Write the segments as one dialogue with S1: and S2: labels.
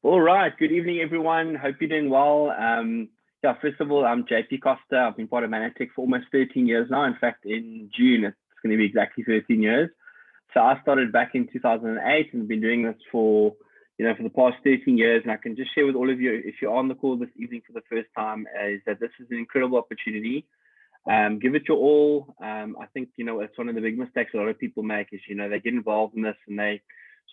S1: All right. Good evening, everyone. Hope you're doing well. Yeah, first of all, I'm JP Koster. I've been part of Manatech for almost 13 years now. In fact, in June, it's going to be exactly 13 years. So I started back in 2008 and been doing this for the past 13 years. And I can just share with all of you, if you're on the call this evening for the first time, is that this is an incredible opportunity. Give it your all. I think, it's one of the big mistakes a lot of people make is, they get involved in this and they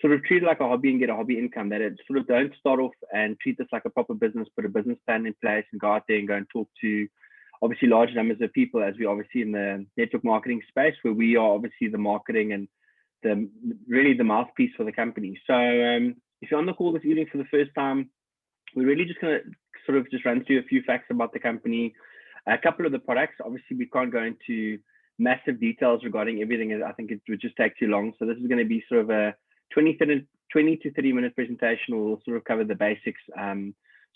S1: sort of treat it like a hobby and get a hobby income, that it sort of don't start off and treat this like a proper business, put a business plan in place and go out there and go and talk to obviously large numbers of people, as we obviously in the network marketing space, where we are obviously the marketing and really the mouthpiece for the company. So if you're on the call this evening for the first time, we're really just going to sort of just run through a few facts about the company, a couple of the products. Obviously, we can't go into massive details regarding everything. I think it would just take too long. So this is going to be sort of a 20 to 30 minute presentation. We'll sort of cover the basics, a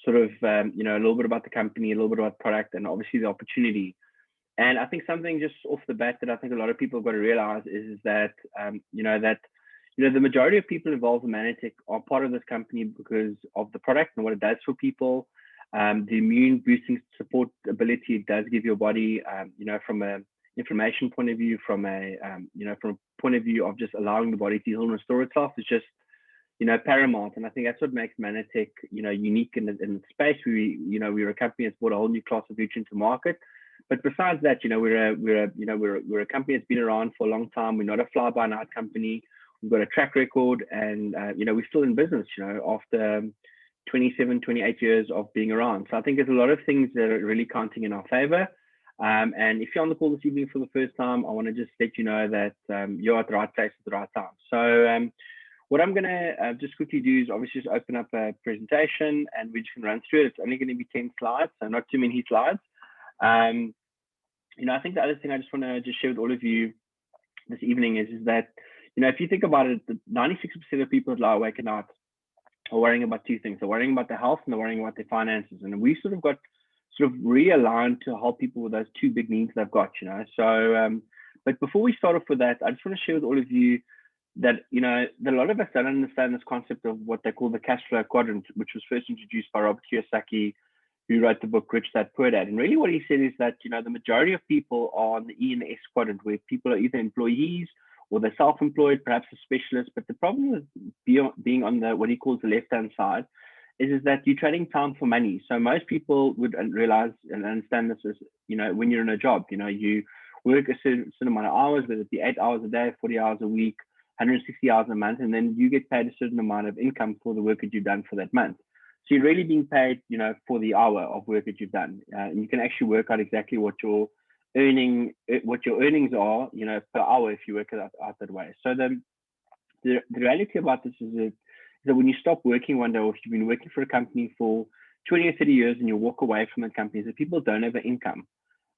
S1: little bit about the company, a little bit about product, and obviously the opportunity. And I think something just off the bat that I think a lot of people have got to realize is that, the majority of people involved in Manatech are part of this company because of the product and what it does for people. The immune boosting support ability it does give your body, from a inflammation point of view, from a point of view of just allowing the body to heal and restore itself is just, paramount. And I think that's what makes Manatech, unique in the space. We're a company that's brought a whole new class of nutrients to market. But besides that, we're a company that's been around for a long time. We're not a fly-by-night company. We've got a track record, and we're still in business. After 27, 28 years of being around. So I think there's a lot of things that are really counting in our favor. And if you're on the call this evening for the first time, I want to just let you know that you're at the right place at the right time. So what I'm going to just quickly do is obviously just open up a presentation and we just can run through it. It's only going to be 10 slides, so not too many slides. I think the other thing I just want to just share with all of you this evening is that, if you think about it, 96% of people that lie awake at night are worrying about two things. They're worrying about their health and they're worrying about their finances. And we sort of got realigned to help people with those two big needs they've got, So, but before we start off with that, I just want to share with all of you that, a lot of us don't understand this concept of what they call the cash flow quadrant, which was first introduced by Robert Kiyosaki, who wrote the book Rich Dad Poor Dad. And really what he said is that, the majority of people are on the E and the S quadrant, where people are either employees or they're self-employed, perhaps a specialist. But the problem with being on the what he calls the left-hand side is that you're trading time for money. So most people would realize and understand this as, when you're in a job, you work a certain amount of hours, whether it be 8 hours a day, 40 hours a week, 160 hours a month, and then you get paid a certain amount of income for the work that you've done for that month. So you're really being paid, for the hour of work that you've done. And you can actually work out exactly what your earnings are, per hour if you work it out that way. So the reality about this is that when you stop working one day, or if you've been working for a company for 20 or 30 years and you walk away from the company, is that people don't have an income,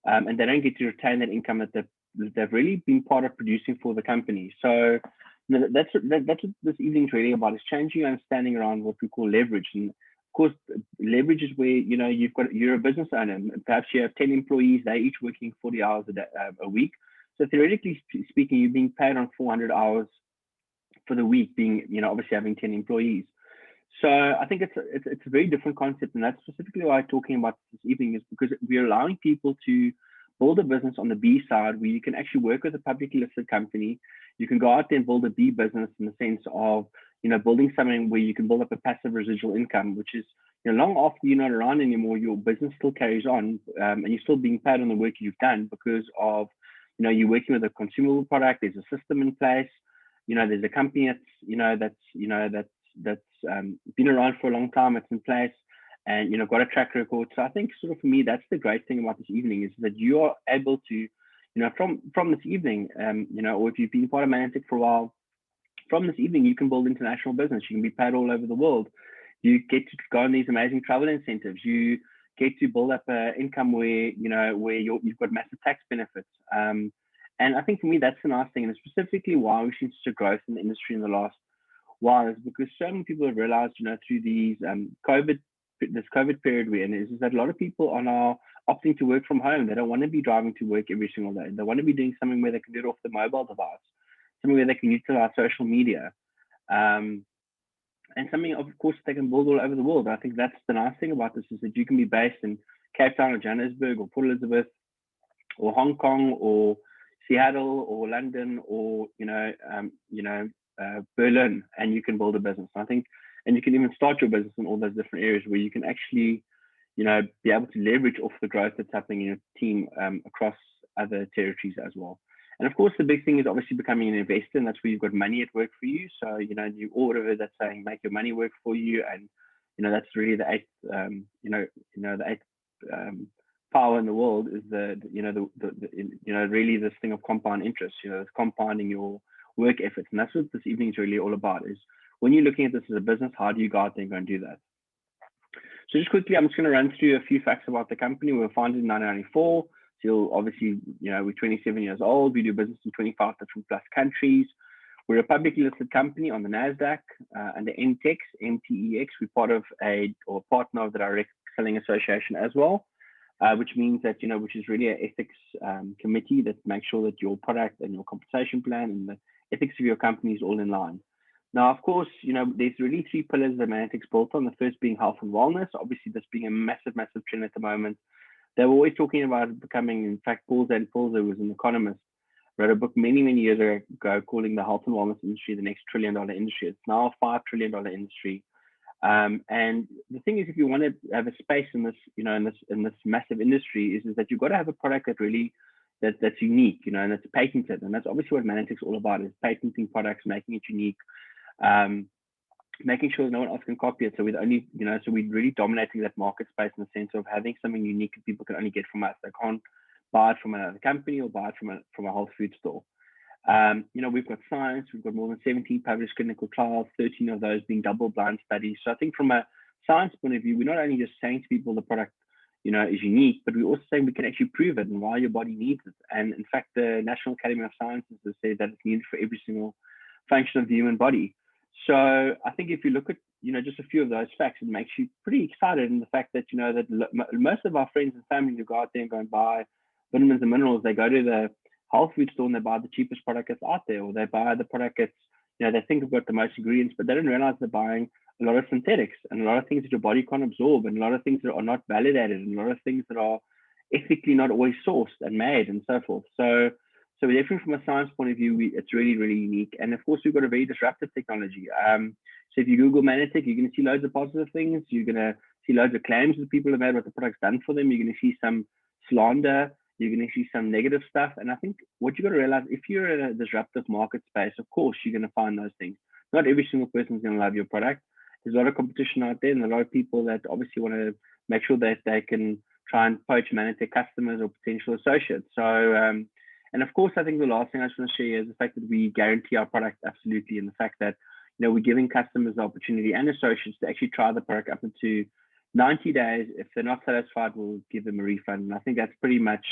S1: and they don't get to retain that income that they've really been part of producing for the company. So that's what this evening's really about, is changing your understanding around what we call leverage. And of course, leverage is where, you're a business owner. Perhaps you have 10 employees, they're each working 40 hours a week. So theoretically speaking, you're being paid on 400 hours for the week, being, obviously having 10 employees. So I think it's a very different concept. And that's specifically why I'm talking about this evening, is because we're allowing people to build a business on the B side, where you can actually work with a publicly listed company. You can go out there and build a B business in the sense of, building something where you can build up a passive residual income, which is, long after you're not around anymore, your business still carries on, and you're still being paid on the work you've done because of, you're working with a consumable product. There's a system in place. There's a company that's been around for a long time. It's in place, and got a track record. So I think sort of for me, that's the great thing about this evening, is that you are able to, from this evening, or if you've been part of Manatech for a while, from this evening, you can build international business. You can be paid all over the world. You get to go on these amazing travel incentives. You get to build up an income where, you've got massive tax benefits. And I think for me, that's the nice thing. And specifically why we've seen such a growth in the industry in the last while is because so many people have realized, through these this COVID period we're in, is that a lot of people are now opting to work from home. They don't want to be driving to work every single day. They want to be doing something where they can do it off the mobile device, something where they can utilize social media. and something, of course, they can build all over the world. I think that's the nice thing about this, is that you can be based in Cape Town or Johannesburg or Port Elizabeth or Hong Kong or Seattle or London or Berlin, and you can build a business. I think, and you can even start your business in all those different areas where you can actually, be able to leverage off the growth that's happening in your team across other territories as well. And of course, the big thing is obviously becoming an investor, and that's where you've got money at work for you. So, you order that saying, make your money work for you. And, that's really the eighth, the eighth power in the world is really this thing of compound interest, it's compounding your work efforts. And that's what this evening is really all about, is when you're looking at this as a business, how do you go out there and go and do that? So just quickly, I'm just going to run through a few facts about the company. We were founded in 1994. So obviously, we're 27 years old. We do business in 25 different plus countries. We're a publicly listed company on the NASDAQ under MTEX, MTEX. We're part of partner of the Direct Selling Association as well, which means that, which is really an ethics committee that makes sure that your product and your compensation plan and the ethics of your company is all in line. Now, of course, there's really three pillars that Manatec's built on. The first being health and wellness, obviously this being a massive, massive trend at the moment. They were always talking about it becoming, in fact, Paul Zandvoort, who was an economist, wrote a book many, many years ago calling the health and wellness industry the next $1 trillion industry. It's now a $5 trillion industry. And the thing is, if you want to have a space in this, in this massive industry, is that you've got to have a product that really that's unique, and that's patented. And that's obviously what Manatec's all about, is patenting products, making it unique, making sure that no one else can copy it. So we're only, so we're really dominating that market space in the sense of having something unique that people can only get from us. They can't buy it from another company or buy it from a health food store. We've got science. We've got more than 17 published clinical trials, 13 of those being double-blind studies. So I think from a science point of view, we're not only just saying to people the product, is unique, but we're also saying we can actually prove it and why your body needs it. And in fact, the National Academy of Sciences has said that it's needed for every single function of the human body. So I think if you look at, just a few of those facts, it makes you pretty excited in the fact that, that most of our friends and family who go out there and go and buy vitamins and minerals, they go to the health food store and they buy the cheapest product that's out there, or they buy the product that's, they think have got the most ingredients, but they don't realize they're buying a lot of synthetics and a lot of things that your body can't absorb, and a lot of things that are not validated, and a lot of things that are ethically not always sourced and made, and so forth. So definitely from a science point of view, it's really, really unique. And of course, we've got a very disruptive technology. So if you Google Manatec, you're going to see loads of positive things. You're going to see loads of claims that people have made what the product's done for them. You're going to see some slander. You're going to see some negative stuff. And I think what you got to realize, if you're in a disruptive market space, of course, you're going to find those things. Not every single person is going to love your product. There's a lot of competition out there, and a lot of people that obviously want to make sure that they can try and poach Manatec customers or potential associates. So, and of course, I think the last thing I just want to share is the fact that we guarantee our product absolutely, and the fact that, we're giving customers the opportunity and associates to actually try the product up into 90 days. If they're not satisfied, we'll give them a refund. And I think that's pretty much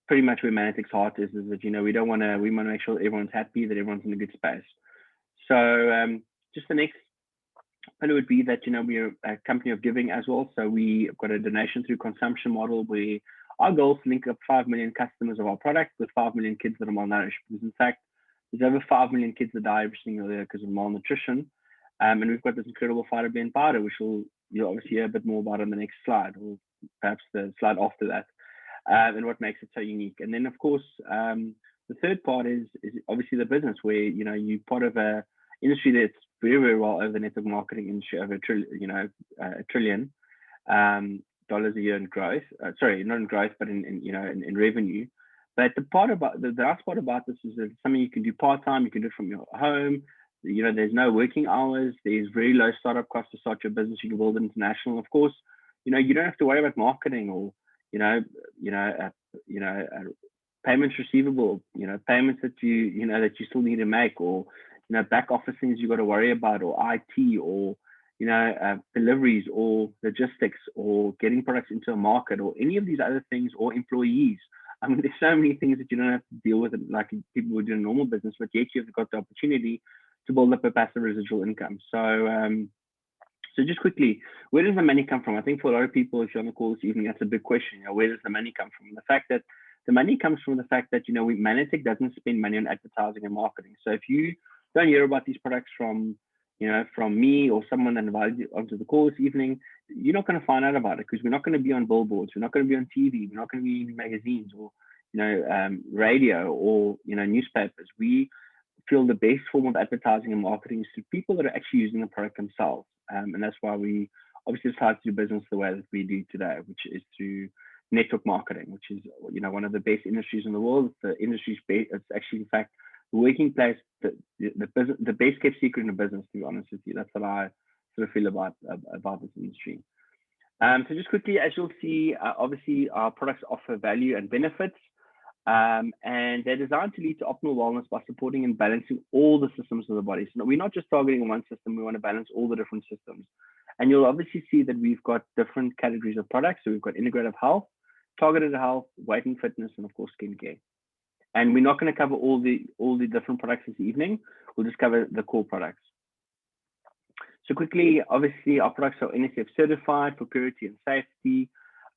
S1: where Manatec's heart is that, we want to make sure that everyone's happy, that everyone's in a good space. So just the next pillar would be that, we're a company of giving as well. So we've got a donation through consumption model where our goal is to link up 5 million customers of our product with 5 million kids that are malnourished. Because in fact, there's over 5 million kids that die every single year because of malnutrition. And we've got this incredible fighter blend powder, which you'll obviously hear a bit more about on the next slide, or perhaps the slide after that, and what makes it so unique. And then, of course, the third part is obviously the business, where, you're part of a industry that's very, very well over the network marketing industry, over $1 trillion a year in growth. Sorry, not in growth, but in revenue. But the nice part about this is that it's something you can do part-time. You can do it from your home. There's no working hours. There's very low startup costs to start your business. You can build it international. Of course, you don't have to worry about marketing or payments receivable, payments that you still need to make, or back office things you got to worry about, or IT, or deliveries, or logistics, or getting products into a market, or any of these other things, or employees. I mean, there's so many things that you don't have to deal with like people would do in normal business, but yet you've got the opportunity to build up a passive residual income. So, so just quickly, where does the money come from? I think for a lot of people, if you're on the call this evening, that's a big question. Where does the money come from? The fact that the money comes from the fact that, Manatec doesn't spend money on advertising and marketing. So if you don't hear about these products from, from me or someone that invited you onto the call this evening, you're not going to find out about it because we're not going to be on billboards, we're not going to be on TV, we're not going to be in magazines or radio or newspapers. We feel the best form of advertising and marketing is to people that are actually using the product themselves, and that's why we obviously decided to do business the way that we do today, which is through network marketing, which is one of the best industries in the world. The industry's best. It's actually, in fact, the working place, the best kept secret in the business. To be honest with you, that's what I sort of feel about this industry. So just quickly, as you'll see, obviously our products offer value and benefits, and they're designed to lead to optimal wellness by supporting and balancing all the systems of the body. So we're not just targeting one system; we want to balance all the different systems. And you'll obviously see that we've got different categories of products. So we've got integrative health, targeted health, weight and fitness, and of course skincare. And we're not going to cover all the different products this evening. We'll just cover the core products. So quickly, obviously, our products are NSF certified for purity and safety.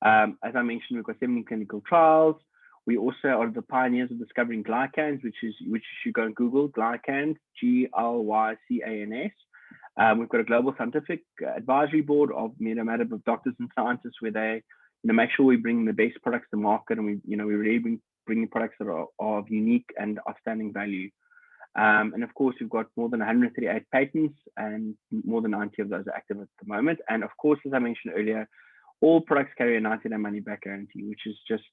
S1: As I mentioned, we've got 17 clinical trials. We also are the pioneers of discovering glycans, which you should go and Google glycans, GLYCANS. We've got a global scientific advisory board of of doctors and scientists where they make sure we bring the best products to market, and we really bring products that are of unique and outstanding value. And of course, we've got more than 138 patents, and more than 90 of those are active at the moment. And of course, as I mentioned earlier, all products carry a 90-day money-back guarantee, which is just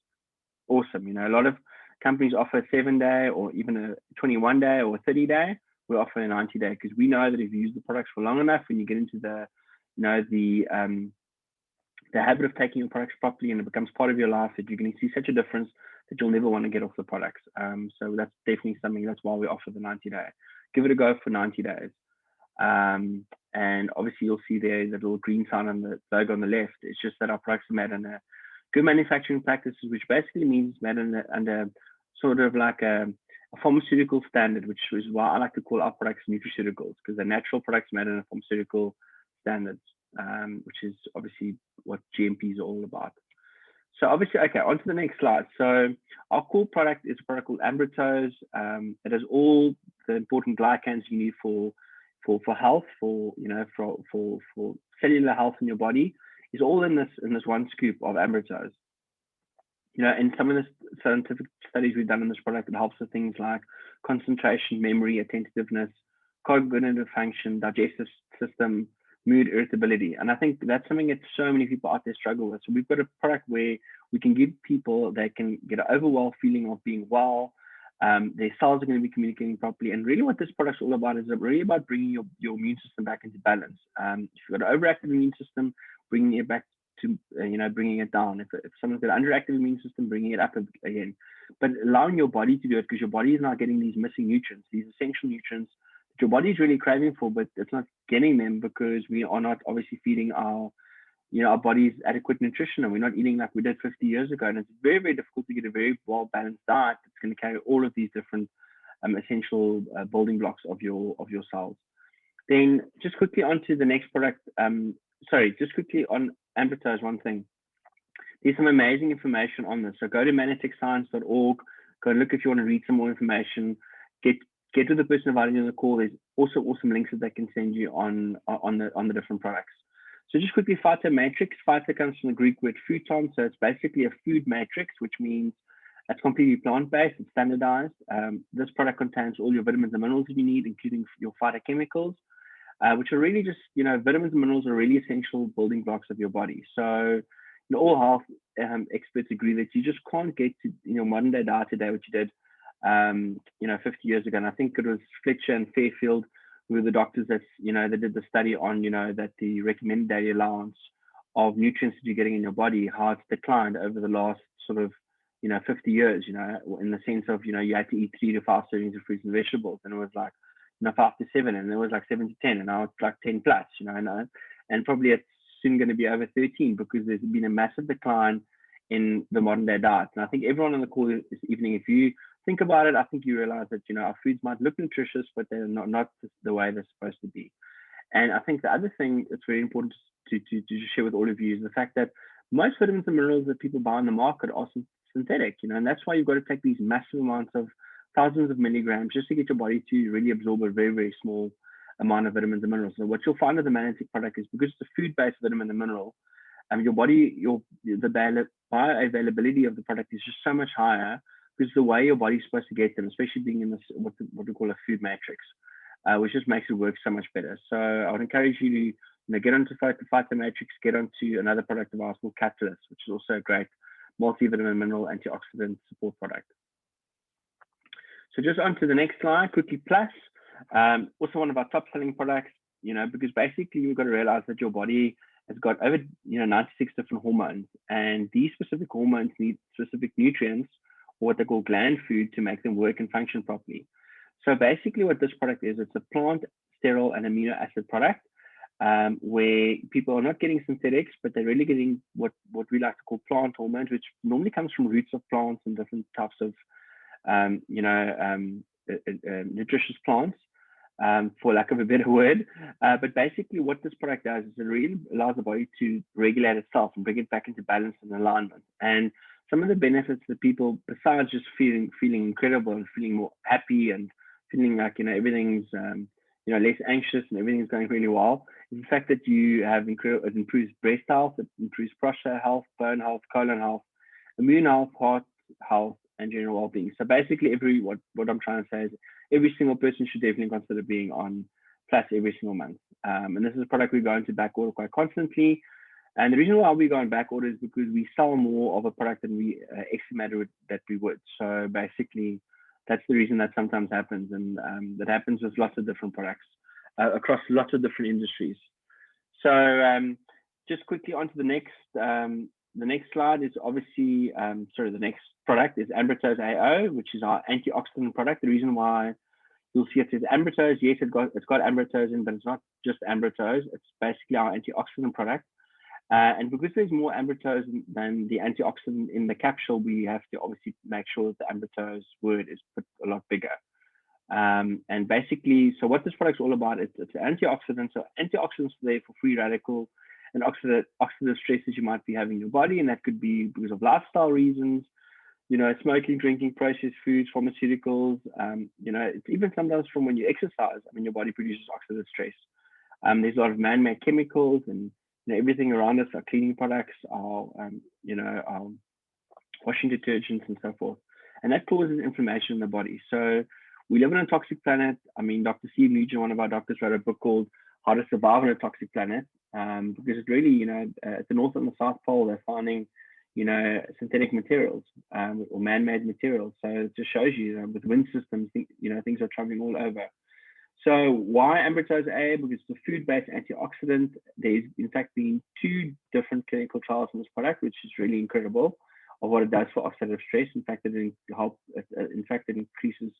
S1: awesome. A lot of companies offer a 7-day or even a 21-day or a 30-day. We offer a 90-day because we know that if you use the products for long enough, when you get into the habit of taking your products properly and it becomes part of your life, that you're going to see such a difference that you'll never want to get off the products. So that's definitely something. That's why we offer the 90-day. Give it a go for 90 days. And obviously you'll see there the little green sign on the logo on the left. It's just that our products are made under good manufacturing practices, which basically means made under sort of like a pharmaceutical standard, which is why I like to call our products nutraceuticals, because they're natural products made under pharmaceutical standards, which is obviously what GMP is all about. So obviously, okay, on to the next slide. So our core product is a product called Ambritose. It has all the important glycans you need for health, for cellular health in your body. Is all in this one scoop of Ambritose. And some of the scientific studies we've done on this product, it helps with things like concentration, memory, attentiveness, cognitive function, digestive system, mood, irritability. And I think that's something that so many people out there struggle with. So we've got a product where we can give people, they can get an overall feeling of being well. Their cells are going to be communicating properly. And really what this product's all about is really about bringing your immune system back into balance. If you've got an overactive immune system, bringing it back to, bringing it down. If someone's got an underactive immune system, bringing it up again. But allowing your body to do it, because your body is not getting these missing nutrients, these essential nutrients that your body is really craving for, but it's not getting them because we are not obviously feeding our body's adequate nutrition, and we're not eating like we did 50 years ago. And it's very, very difficult to get a very well-balanced diet that's going to carry all of these different essential building blocks of your cells. Then just quickly onto the next product. Just quickly on Ambritose, one thing. There's some amazing information on this. So go to manatechscience.org, go and look if you want to read some more information. Get to the person inviting you on the call. There's also awesome links that they can send you on the different products. So just quickly, Phyto Matrix. Phyto comes from the Greek word phyton. So it's basically a food matrix, which means it's completely plant-based, it's standardized. This product contains all your vitamins and minerals that you need, including your phytochemicals, which are really just, vitamins and minerals are really essential building blocks of your body. So all health experts agree that you just can't get to modern day diet today what you did 50 years ago. And I think it was Fletcher and Fairfield who were the doctors that they did the study on that the recommended daily allowance of nutrients that you're getting in your body, how it's declined over the last sort of 50 years, in the sense of you had to eat 3 to 5 servings of fruits and vegetables, and it was like 5 to 7, and it was like 7 to 10, and now it's like 10 plus, and probably it's soon going to be over 13 because there's been a massive decline in the modern day diet. And I think everyone on the call this evening, if you think about it, I think you realize that our foods might look nutritious, but they're not the way they're supposed to be. And I think the other thing that's very important to share with all of you is the fact that most vitamins and minerals that people buy on the market are synthetic, and that's why you've got to take these massive amounts of thousands of milligrams just to get your body to really absorb a very, very small amount of vitamins and minerals. So what you'll find with the Magnetic product is because it's a food-based vitamin and mineral, your body, the bioavailability of the product is just so much higher because the way your body's supposed to get them, especially being in this what we call a food matrix, which just makes it work so much better. So I would encourage you to get onto Fight the Matrix, get onto another product of ours called Catalyst, which is also a great multivitamin mineral antioxidant support product. So just onto the next slide, quickly Plus, also one of our top selling products, because basically you've got to realize that your body has got over 96 different hormones, and these specific hormones need specific nutrients or what they call gland food to make them work and function properly. So basically what this product is, it's a plant sterile and amino acid product, where people are not getting synthetics, but they're really getting what we like to call plant hormones, which normally comes from roots of plants and different types of nutritious plants, for lack of a better word. But basically what this product does is it really allows the body to regulate itself and bring it back into balance and alignment. And some of the benefits that people, besides just feeling incredible and feeling more happy and feeling like, everything's, less anxious and everything's going really well, is the fact that you have it improves breast health, it improves prostate health, bone health, colon health, immune health, heart health, and general well-being. So basically what I'm trying to say is every single person should definitely consider being on Plus every single month. And this is a product we go into back order quite constantly. And the reason why we go in back order is because we sell more of a product than we estimated that we would. So basically, that's the reason that sometimes happens. And that happens with lots of different products across lots of different industries. So just quickly onto the next slide is obviously, the next product is Ambitose AO, which is our antioxidant product. The reason why you'll see it says Ambitose, yes, it's got Ambitose in, but it's not just Ambitose. It's basically our antioxidant product. And because there's more Ambitose than the antioxidant in the capsule, we have to obviously make sure that the Ambitose word is put a lot bigger. And basically, so what this product's all about, it's antioxidants. So antioxidants are there for free radical and oxidative stresses you might be having in your body, and that could be because of lifestyle reasons, smoking, drinking, processed foods, pharmaceuticals, it's even sometimes from when you exercise. Your body produces oxidative stress. There's a lot of man-made chemicals and everything around us, our cleaning products, our washing detergents and so forth. And that causes inflammation in the body. So we live on a toxic planet. Dr. Steve Nugent, one of our doctors, wrote a book called How to Survive on a Toxic Planet, because it's really, at the North and the South Pole, they're finding, synthetic materials or man-made materials. So it just shows you with wind systems, things are traveling all over. So why Ambitose A? Because it's a food-based antioxidant. There's in fact been 2 different clinical trials on this product, which is really incredible of what it does for oxidative stress. In fact, it increases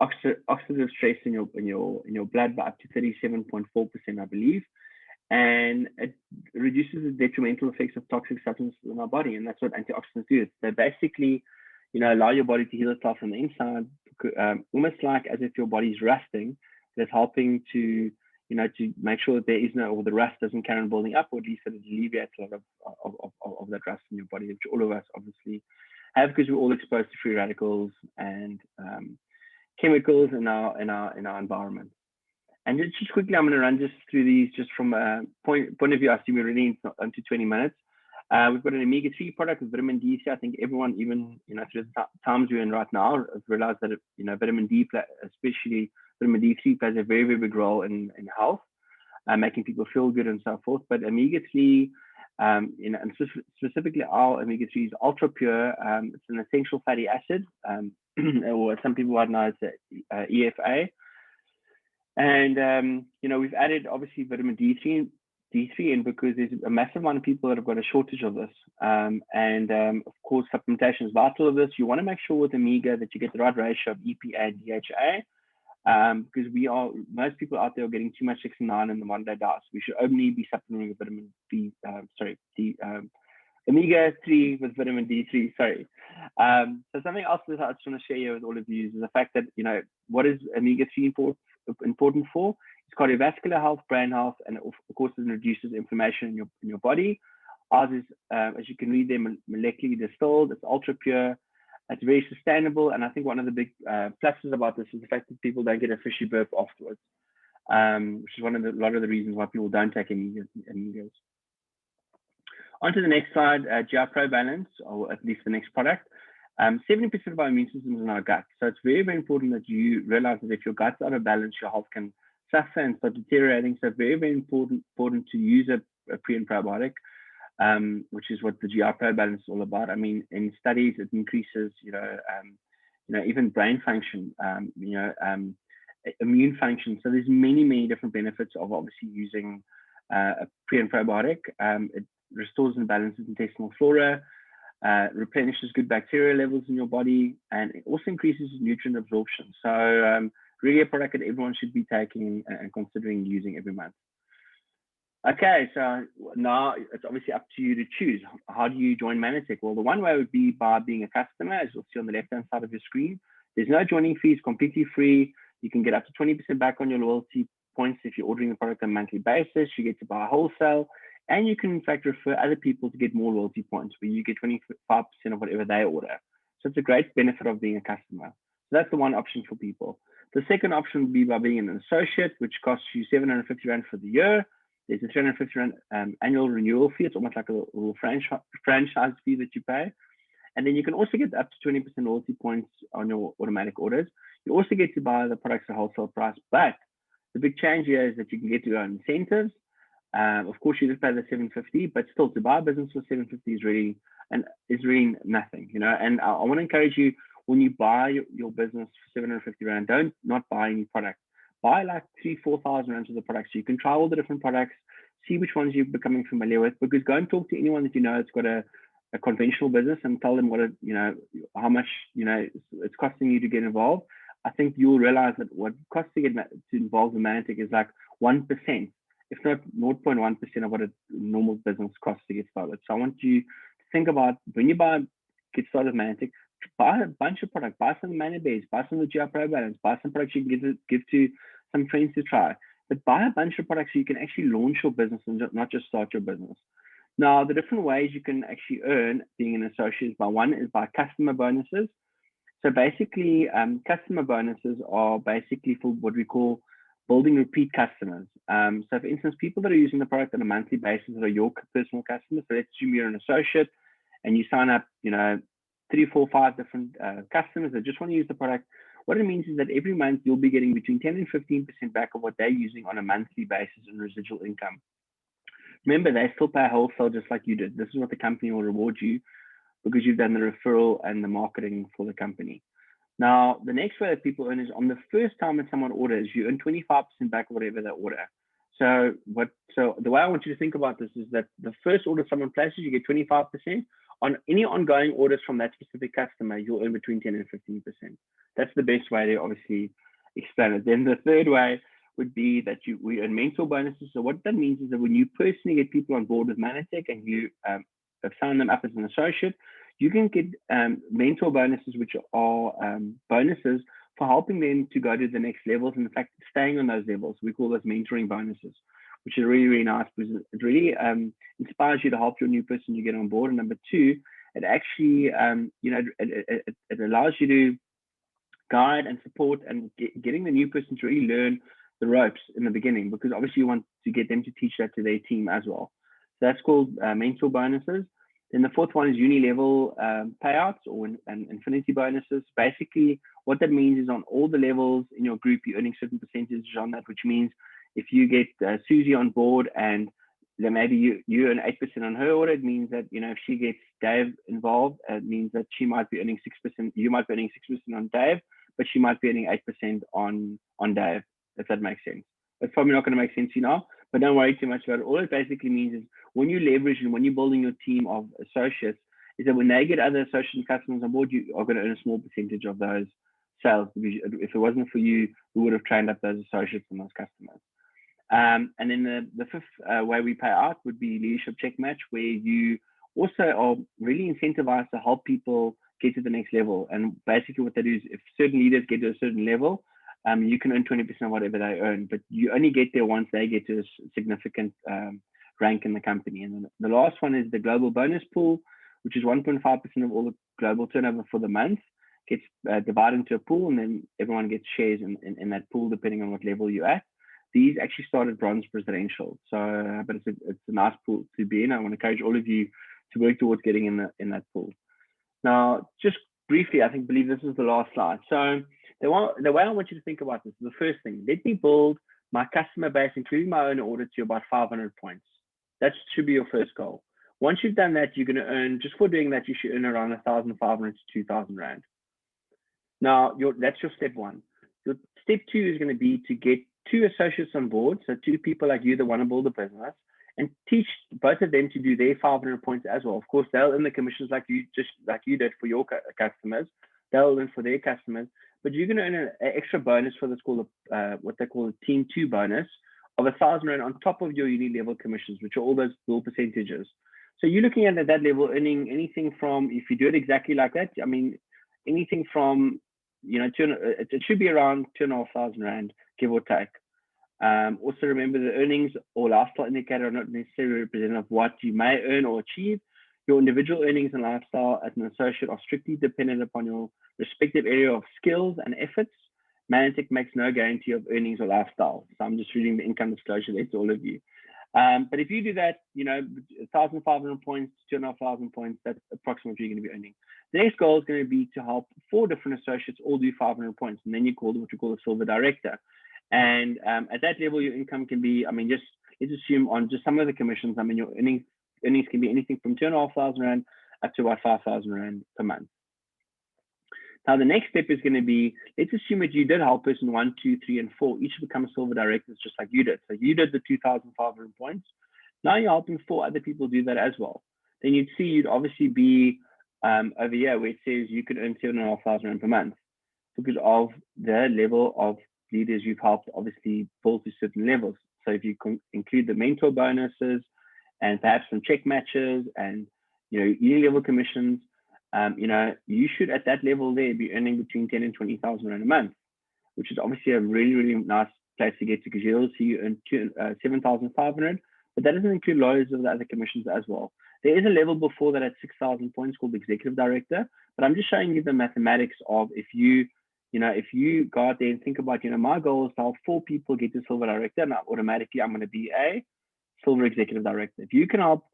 S1: oxidative stress in your blood by up to 37.4%, I believe. And it reduces the detrimental effects of toxic substances in our body, and that's what antioxidants do. They basically, allow your body to heal itself from the inside, almost like as if your body's rusting. That's helping to make sure that there is or the rust doesn't carry on building up, or at least that it alleviates a lot of that rust in your body, which all of us obviously have because we're all exposed to free radicals and chemicals in our environment. And just quickly, I'm going to run just through these just from a point of view. I see we're running into 20 minutes. We've got an omega-3 product with vitamin D3. I think everyone, even through the times we're in right now, has realized that vitamin D, especially vitamin D3, plays a very, very big role in health, making people feel good and so forth. But omega-3, and specifically our omega-3 is ultra pure. It's an essential fatty acid, or some people might know it's EFA. And we've added obviously vitamin D3 in because there's a massive amount of people that have got a shortage of this. Of course, supplementation is vital of this. You want to make sure with omega that you get the right ratio of EPA and DHA, because most people out there are getting too much 6 and 9 in the modern day diet. So we should only be supplementing with vitamin omega-3 with vitamin D3. Sorry. So something else that I just want to share here with all of you is the fact that what is omega-3 important for? It's cardiovascular health, brain health, and of course it reduces inflammation in your body. Ours is, as you can read there, molecularly distilled. It's ultra pure. It's very sustainable, and I think one of the big pluses about this is the fact that people don't get a fishy burp afterwards. which is a lot of the reasons why people don't take amigos. On to the next slide, GI Pro Balance, or at least the next product. 70% of our immune system is in our gut. So it's very, very important that you realize that if your gut's out of balance, your health can suffer and start deteriorating. So very, very important to use a pre and probiotic, which is what the GI Pro Balance is all about. I mean, in studies, it increases, even brain function, immune function. So there's many different benefits of obviously using a pre and probiotic. It restores and balances intestinal flora, replenishes good bacteria levels in your body, and it also increases nutrient absorption. So really a product that everyone should be taking and considering using every month. Okay, so now it's obviously up to you to choose. How do you join Manatech? Well, the one way would be by being a customer, as you'll see on the left-hand side of your screen. There's no joining fees, completely free. You can get up to 20% back on your loyalty points if you're ordering the product on a monthly basis. You get to buy wholesale, and you can in fact refer other people to get more loyalty points, where you get 25% of whatever they order. So it's a great benefit of being a customer. So that's the one option for people. The second option would be by being an associate, which costs you 750 Rand for the year. There's a 350 Rand annual renewal fee. It's almost like a little franchise fee that you pay. And then you can also get up to 20% loyalty points on your automatic orders. You also get to buy the products at wholesale price. But the big change here is that you can get your own incentives. Of course, you just pay the 750, but still to buy a business for 750 is really nothing, And I want to encourage you, when you buy your business for 750 Rand, don't not buy any product. Buy like 3,000-4,000 Rand of the products, so you can try all the different products, see which ones you're becoming familiar with. Because go and talk to anyone that that's got a conventional business and tell them how much it's costing you to get involved. I think you'll realize that what it costs to get involved in Manatech is like 1%, if not 0.1% of what a normal business costs to get started. So I want you to think about, when you get started with Manatech, buy a bunch of products, buy some Mana Bears, buy some of the GI Pro Balance, buy some products you can give to some friends to try. But buy a bunch of products so you can actually launch your business and not just start your business. Now, the different ways you can actually earn being an associate is by customer bonuses. So basically, customer bonuses are basically for what we call building repeat customers. So for instance, people that are using the product on a monthly basis are your personal customers. So let's assume you're an associate and you sign up, 3, 4, 5 different customers that just want to use the product. What it means is that every month you'll be getting between 10 and 15% back of what they're using on a monthly basis in residual income. Remember, they still pay wholesale just like you did. This is what the company will reward you because you've done the referral and the marketing for the company. Now, the next way that people earn is on the first time that someone orders, you earn 25% back of whatever they order. So the way I want you to think about this is that the first order someone places, you get 25%. On any ongoing orders from that specific customer, you'll earn between 10 and 15%. That's the best way to obviously explain it. Then the third way would be that we earn mentor bonuses. So what that means is that when you personally get people on board with Manatech and you have signed them up as an associate, you can get mentor bonuses, which are bonuses for helping them to go to the next levels. And in fact, staying on those levels, we call those mentoring bonuses, which is really, really nice because it really inspires you to help your new person you get on board. And number two, it actually, it allows you to guide and support and getting the new person to really learn the ropes in the beginning, because obviously you want to get them to teach that to their team as well. So that's called mentor bonuses. Then the fourth one is uni-level payouts or infinity bonuses. Basically, what that means is on all the levels in your group, you're earning certain percentages on that, which means if you get Susie on board and then maybe you earn 8% on her order, it means that, if she gets Dave involved, it means that she might be earning 6%, you might be earning 6% on Dave, but she might be earning 8% on Dave, if that makes sense. It's probably not going to make sense but don't worry too much about it. All it basically means is when you leverage and when you're building your team of associates, is that when they get other associate customers on board, you are going to earn a small percentage of those sales. If it wasn't for you, we would have trained up those associates and those customers. And then the fifth way we pay out would be leadership check match, where you also are really incentivized to help people get to the next level. And basically what that is, if certain leaders get to a certain level, you can earn 20% of whatever they earn, but you only get there once they get to a significant rank in the company. And then the last one is the global bonus pool, which is 1.5% of all the global turnover for the month, gets divided into a pool, and then everyone gets shares in that pool depending on what level you're at. these actually start at bronze presidential. So, but it's a nice pool to be in. I want to encourage all of you to work towards getting in that pool. Now, just briefly, I believe this is the last slide. So the way I want you to think about this is the first thing. Let me build my customer base, including my own order, to about 500 points. That should be your first goal. Once you've done that, you're going to earn, just for doing that, you should earn around 1,500 to 2,000 Rand. Now, that's your step one. Your step two is going to be to get 2 associates on board, so 2 people like you that want to build a business, and teach both of them to do their 500 points as well. Of course, they'll earn the commissions like you did for your customers. They'll earn for their customers, but you're going to earn an extra bonus for this called what they call a Team 2 bonus of 1,000 Rand on top of your unique level commissions, which are all those little percentages. So you're looking at that level earning anything from, if you do it exactly like that, I mean, anything from, it should be around 2,500 Rand, give or take. Also remember, the earnings or lifestyle indicator are not necessarily representative of what you may earn or achieve. Your individual earnings and lifestyle as an associate are strictly dependent upon your respective area of skills and efforts. Manatech makes no guarantee of earnings or lifestyle. So I'm just reading the income disclosure there to all of you. But if you do that, 1,500 points, 2,500 points, that's approximately what you're going to be earning. The next goal is going to be to help 4 different associates all do 500 points, and then you call them what you call a silver director. And at that level, your income can be, let's assume on just some of the commissions, your earnings can be anything from 2,500 Rand up to about 5,000 Rand per month. Now, the next step is going to be, let's assume that you did help person 1, 2, 3, and 4, each become silver directors just like you did. So you did the 2,500 points. Now you're helping 4 other people do that as well. Then you'd see you'd obviously be over here where it says you could earn 7,500 Rand per month because of the level of leaders you've helped obviously build to certain levels. So if you include the mentor bonuses and perhaps some check matches and unique level commissions, you should at that level there be earning between 10 and 20,000 Rand a month, which is obviously a really, really nice place to get to, because you'll see you earn 7,500, but that doesn't include loads of the other commissions as well. There is a level before that at 6,000 points called executive director, but I'm just showing you the mathematics of if you go out there and think about, my goal is to help 4 people get to silver director, now automatically I'm going to be a silver executive director. If you can help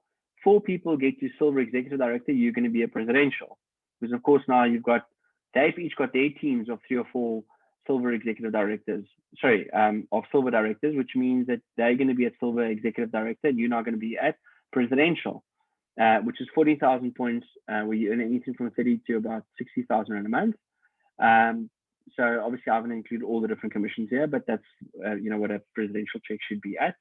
S1: 4 people get to silver executive director, you're going to be a presidential. Because of course now they've each got their teams of 3 or 4 silver executive directors, of silver directors, which means that they're going to be at silver executive director and you're not going to be at presidential, which is 40,000 points, where you earn anything from 30 to about 60,000 Rand a month. So obviously I haven't included all the different commissions here, but that's what a presidential check should be at,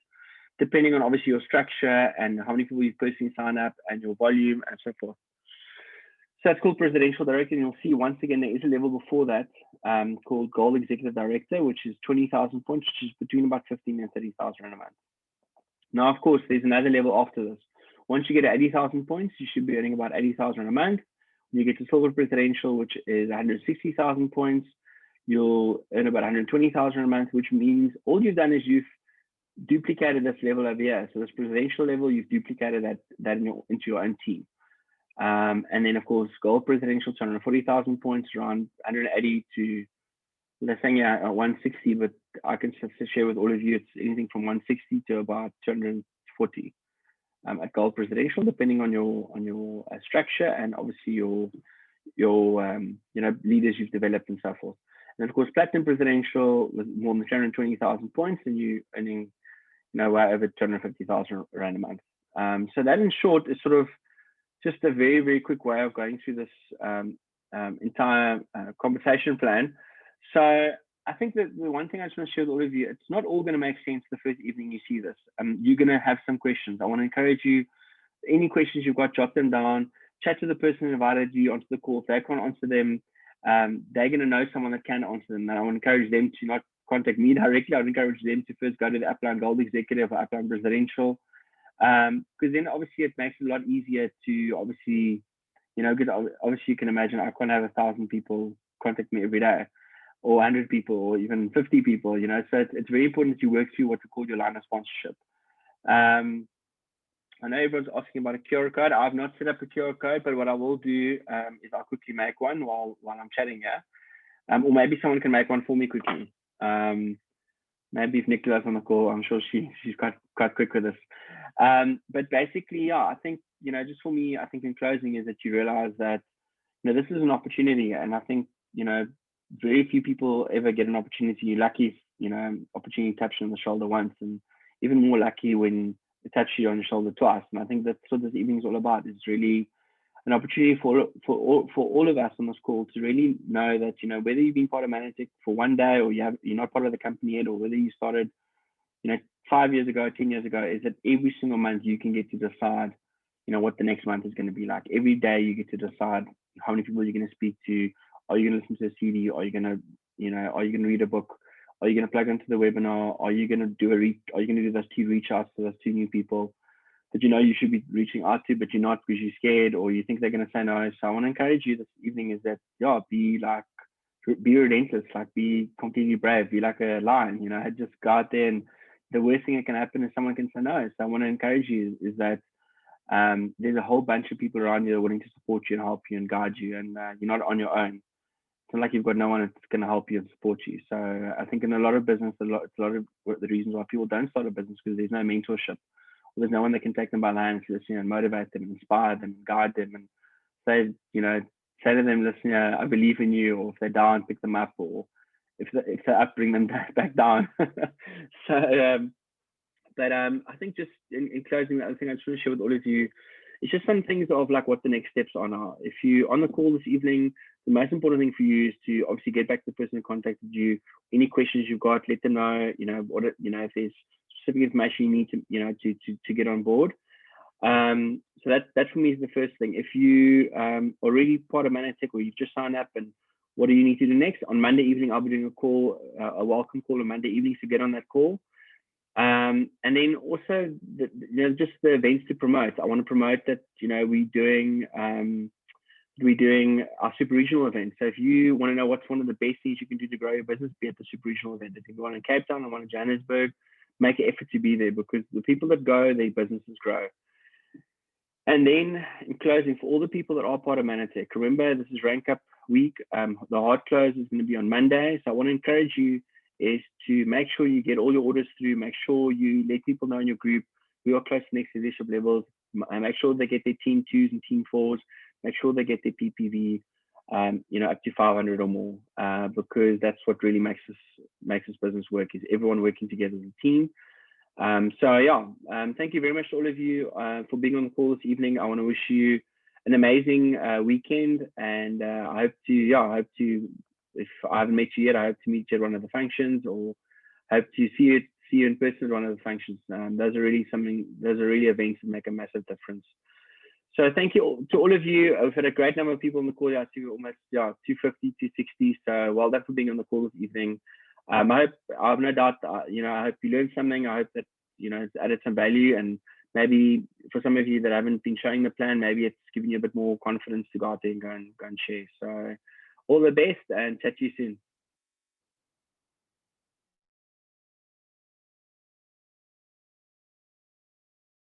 S1: depending on obviously your structure and how many people you personally sign up and your volume and so forth. So that's called presidential director, and you'll see once again there is a level before that called gold executive director, which is 20,000 points, which is between about 15 and 30,000 Rand a month. Now, of course, there's another level after this. Once you get to 80,000 points, you should be earning about 80,000 Rand a month. When you get to silver presidential, which is 160,000 points, you'll earn about 120,000 a month, which means all you've done is you've duplicated this level over here. So this presidential level, you've duplicated that into your own team. And then of course, gold presidential, 240,000 points, around 180 to, let's say 160, but I can share with all of you, it's anything from 160 to about 240 at gold presidential, depending on your structure and obviously your leaders you've developed and so forth. And of course, platinum presidential with more than 220,000 points, and you earning way over 250,000 Rand a month. So that in short is sort of just a very, very quick way of going through this entire compensation plan. So I think that the one thing I just want to share with all of you, it's not all going to make sense the first evening you see this. You're going to have some questions. I want to encourage you, any questions you've got, jot them down, chat to the person who invited you onto the call. If they can't answer them, they're going to know someone that can answer them. And I want to encourage them to not contact me directly. I would encourage them to first go to the Upline Gold Executive or Upline Presidential, because then obviously it makes it a lot easier to obviously, because obviously you can imagine I can't have 1,000 people contact me every day, or 100 people, or even 50 people, so it's very important that you work through what we call your line of sponsorship. I know everyone's asking about a QR code. I've not set up a QR code, but what I will do is I'll quickly make one while I'm chatting here. Or maybe someone can make one for me quickly. maybe if Nicola's on the call, I'm sure she's quite quick with this. But basically, yeah, I think, just for me, I think in closing is that you realize that, this is an opportunity. And I think, very few people ever get an opportunity. You're lucky, opportunity taps you on the shoulder once, and even more lucky when it taps you on the shoulder twice. And I think that's what this evening is all about. It's really an opportunity for all of us on this call to really know that, whether you've been part of Manatech for one day, or you're not part of the company yet, or whether you started, 5 years ago, 10 years ago, is that every single month you can get to decide, what the next month is going to be like. Every day you get to decide how many people you're going to speak to. Are you going to listen to a CD? Are you going to, are you going to read a book? Are you going to plug into the webinar? Are you going to do are you going to do those 2 reach outs to those 2 new people that you should be reaching out to, but you're not because you're scared, or you think they're going to say no? So I want to encourage you this evening is that, be relentless, be completely brave, be like a lion, just go out there, and the worst thing that can happen is someone can say no. So I want to encourage you is that there's a whole bunch of people around you that are willing to support you and help you and guide you, and you're not on your own. It's not like you've got no one that's going to help you and support you. So I think in a lot of business, it's a lot of the reasons why people don't start a business, because there's no mentorship. There's no one that can take them by the hand, listen, and motivate them, inspire them, guide them, and say, say to them, listen, I believe in you, or if they're down, pick them up, or if they're up, bring them back down. So, but I think just in closing, the other thing I just want to share with all of you is just some things of what the next steps are now. If you're on the call this evening, the most important thing for you is to obviously get back to the person who contacted you. Any questions you've got, let them know. If there's specific information you need to get on board. So that for me is the first thing. If you already part of Manatech, or you've just signed up, and what do you need to do next? On Monday evening, I'll be doing a call, a welcome call on Monday evening, to get on that call. And then also just the events to promote. I want to promote that we're doing our super regional event. So if you want to know what's one of the best things you can do to grow your business, be at the super regional event. If you want in Cape Town and one in Johannesburg, make an effort to be there, because the people that go, their businesses grow. And then in closing, for all the people that are part of Manatech, remember this is rank up week. The hard close is going to be on Monday. So I want to encourage you is to make sure you get all your orders through. Make sure you let people know in your group who are close to next leadership levels. Make sure they get their team 2s and team 4s. Make sure they get their PPV, up to 500 or more, because that's what really makes this business work, is everyone working together as a team. Thank you very much to all of you for being on the call this evening. I want to wish you an amazing weekend, and I hope to, if I haven't met you yet, I hope to meet you at one of the functions, or hope to see you in person at one of the functions. Those are really events that make a massive difference. So thank you to all of you. We've had a great number of people on the call. I see almost 250, 260. So well done for being on the call this evening. I have no doubt, I hope you learned something. I hope that, it's added some value, and maybe for some of you that haven't been showing the plan, maybe it's given you a bit more confidence to go out there and go and share. So all the best, and chat to you soon.